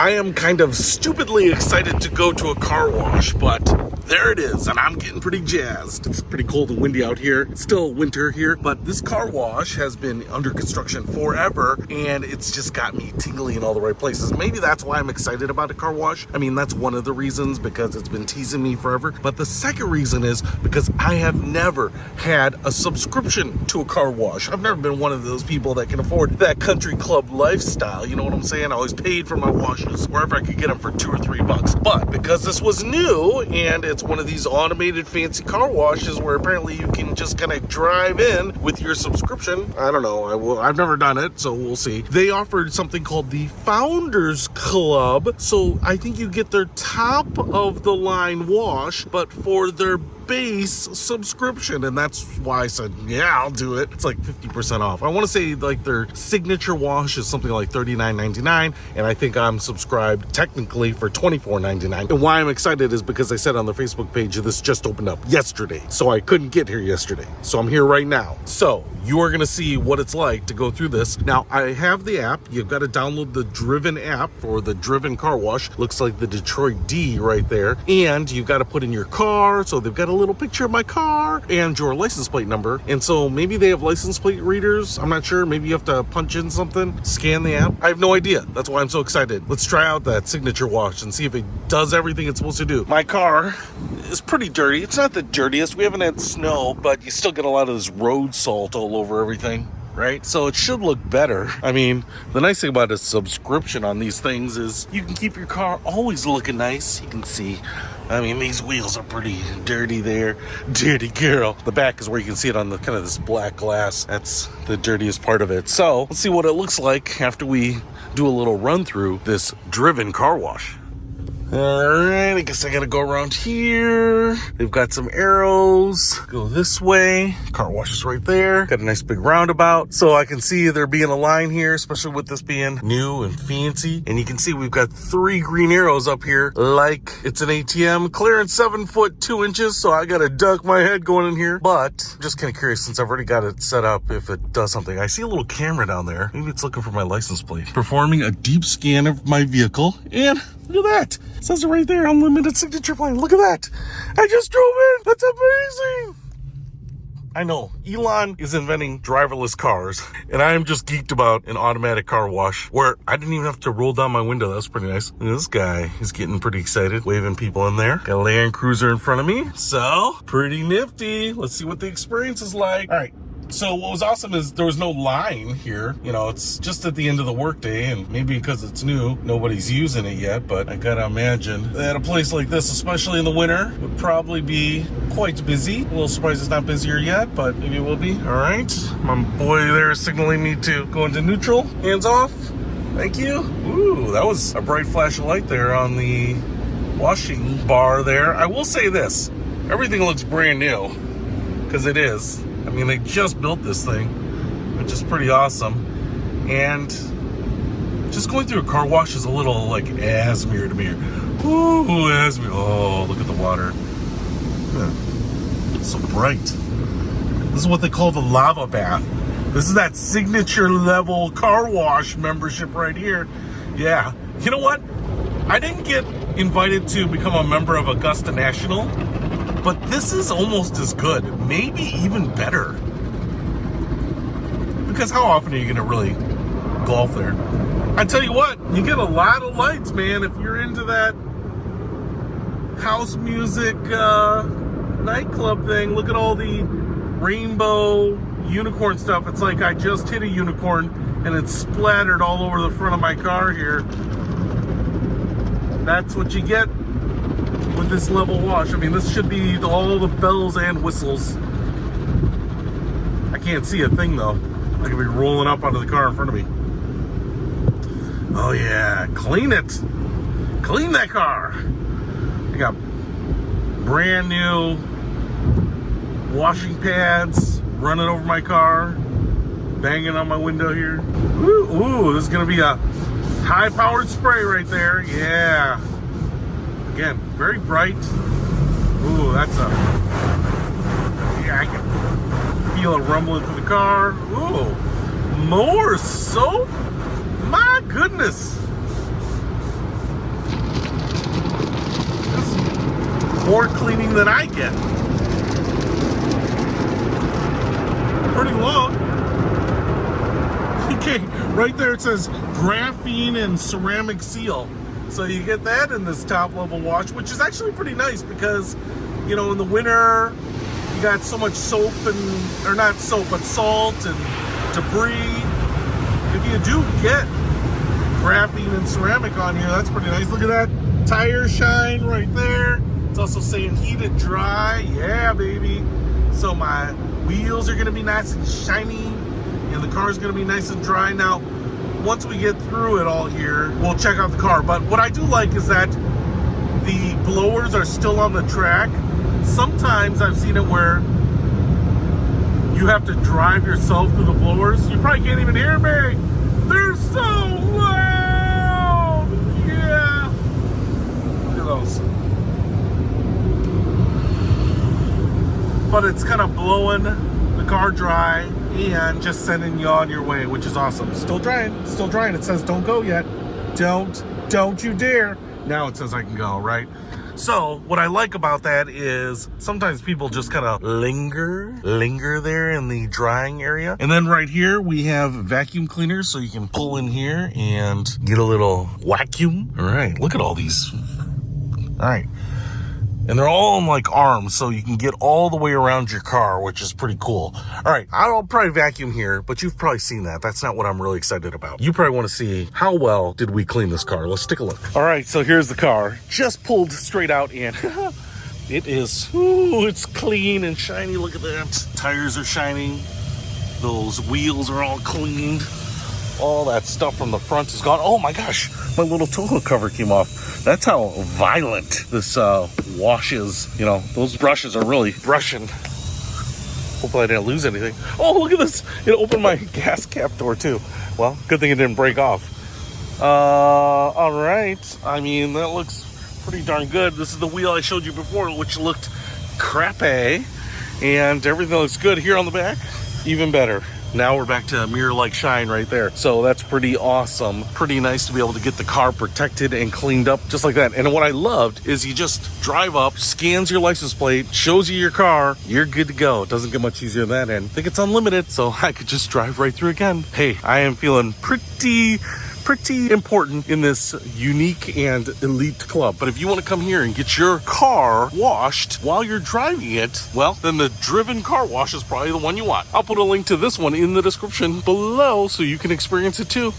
I am kind of stupidly excited to go to a car wash, but there it is, and I'm getting pretty jazzed. It's pretty cold and windy out here. It's still winter here, but this car wash has been under construction forever, and it's just got me tingling in all the right places. Maybe that's why I'm excited about a car wash. I mean, that's one of the reasons, because it's been teasing me forever. But the second reason is because I have never had a subscription to a car wash. I've never been one of those people that can afford that country club lifestyle. You know what I'm saying? I always paid for my washes wherever I could get them for $2 or $3. But because this was new, and it's one of these automated fancy car washes where apparently you can just kind of drive in with your subscription. I don't know. I've never done it, so we'll see. They offered something called the Founders Club. So I think you get their top of the line wash, but for their base subscription, and that's why I said, yeah, I'll do it. It's like 50% off. I want to say like their signature wash is something like $39.99, and I think I'm subscribed technically for $24.99. And why I'm excited is because I said on the Facebook page this just opened up yesterday, so I couldn't get here yesterday, so I'm here right now. So you are going to see what it's like to go through this. Now, I have the app. You've got to download the Driven app for the Driven car wash. Looks like the Detroit D right there. And you've got to put in your car. So they've got a little picture of my car and your license plate number. And so maybe they have license plate readers. I'm not sure. Maybe you have to punch in something, scan the app. I have no idea. That's why I'm so excited. Let's try out that signature wash and see if it does everything it's supposed to do. My car is pretty dirty. It's not the dirtiest. We haven't had snow, but you still get a lot of this road salt all over everything, right? So it should look better. I mean, the nice thing about a subscription on these things is you can keep your car always looking nice. You can see, I mean, these wheels are pretty dirty there. Dirty girl. The back is where you can see it on the kind of this black glass. That's the dirtiest part of it. So let's see what it looks like after we do a little run through this Driven car wash. Alright, I guess I gotta go around here. They've got some arrows. Go this way. Car wash is right there. Got a nice big roundabout. So I can see there being a line here, especially with this being new and fancy. And you can see we've got 3 green arrows up here like it's an ATM. Clearance 7 foot 2 inches. So I gotta duck my head going in here. But I'm just kind of curious, since I've already got it set up, if it does something. I see a little camera down there. Maybe it's looking for my license plate. Performing a deep scan of my vehicle. And look at that. It says it right there, unlimited signature plane. Look at that. I just drove in. That's amazing. I know, Elon is inventing driverless cars, and I am just geeked about an automatic car wash where I didn't even have to roll down my window. That's pretty nice. And this guy is getting pretty excited, waving people in there. Got a Land Cruiser in front of me. So, pretty nifty. Let's see what the experience is like. All right. So what was awesome is there was no line here. You know, it's just at the end of the workday, and maybe because it's new, nobody's using it yet, but I gotta imagine that a place like this, especially in the winter, would probably be quite busy. A little surprised it's not busier yet, but maybe it will be. All right, my boy there is signaling me to go into neutral. Hands off. Thank you. Ooh, that was a bright flash of light there on the washing bar there. I will say this, everything looks brand new, because it is. I mean, they just built this thing, which is pretty awesome. And just going through a car wash is a little like Asmere to me. Ooh, Asmere. Oh, look at the water. Yeah. It's so bright. This is what they call the lava bath. This is that signature level car wash membership right here. Yeah. You know what? I didn't get invited to become a member of Augusta National, but this is almost as good, maybe even better. Because how often are you gonna really golf there? I tell you what, you get a lot of lights, man, if you're into that house music nightclub thing. Look at all the rainbow unicorn stuff. It's like I just hit a unicorn and it's splattered all over the front of my car here. That's what you get with this level wash. I mean, this should be all the bells and whistles. I can't see a thing though. I could be rolling up out of the car in front of me. Oh yeah, clean it. Clean that car. I got brand new washing pads running over my car, banging on my window here. Ooh, this is gonna be a high-powered spray right there. Yeah. Again, very bright. Ooh, that's a... Yeah, I can feel it rumbling through the car. Ooh, more soap? My goodness. more cleaning than I get. Pretty long. Okay, right there it says graphene and ceramic seal. So you get that in this top level wash, which is actually pretty nice because, you know, in the winter, you got so much soap and, or not soap, but salt and debris. If you do get graphene and ceramic on here, that's pretty nice. Look at that tire shine right there. It's also saying heated dry. Yeah, baby. So my wheels are gonna be nice and shiny and the car's gonna be nice and dry. Now, once we get through it all here, we'll check out the car. But what I do like is that the blowers are still on the track. Sometimes I've seen it where you have to drive yourself through the blowers. You probably can't even hear me. They're so loud. Yeah. Look at those. But it's kind of blowing the car dry and just sending you on your way, which is awesome. Still drying, still drying. It says don't go yet. Don't you dare. Now it says I can go, right? So what I like about that is sometimes people just kind of linger there in the drying area. And then right here we have vacuum cleaners, so you can pull in here and get a little vacuum. All right, look at all these. All right. And they're all on like arms, so you can get all the way around your car, which is pretty cool. All right, I'll probably vacuum here, but you've probably seen that. That's not what I'm really excited about. You probably want to see how well did we clean this car. Let's take a look. All right, so here's the car. Just pulled straight out and it is, ooh, it's clean and shiny. Look at that. Tires are shining. Those wheels are all cleaned. All that stuff from the front is gone. Oh my gosh, my little tow cover came off. That's how violent this wash is. You know, those brushes are really brushing. Hopefully I didn't lose anything. Oh, look at this. It opened my gas cap door too. Well, good thing it didn't break off. All right. I mean, that looks pretty darn good. This is the wheel I showed you before, which looked crappy. And everything looks good here on the back. Even better. Now we're back to mirror-like shine right there. So that's pretty awesome. Pretty nice to be able to get the car protected and cleaned up just like that. And what I loved is you just drive up, scans your license plate, shows you your car, you're good to go. It doesn't get much easier than that. And I think it's unlimited, so I could just drive right through again. Hey, I am feeling pretty important in this unique and elite club. But if you want to come here and get your car washed while you're driving it, well, then the Driven Car Wash is probably the one you want. I'll put a link to this one in the description below so you can experience it too.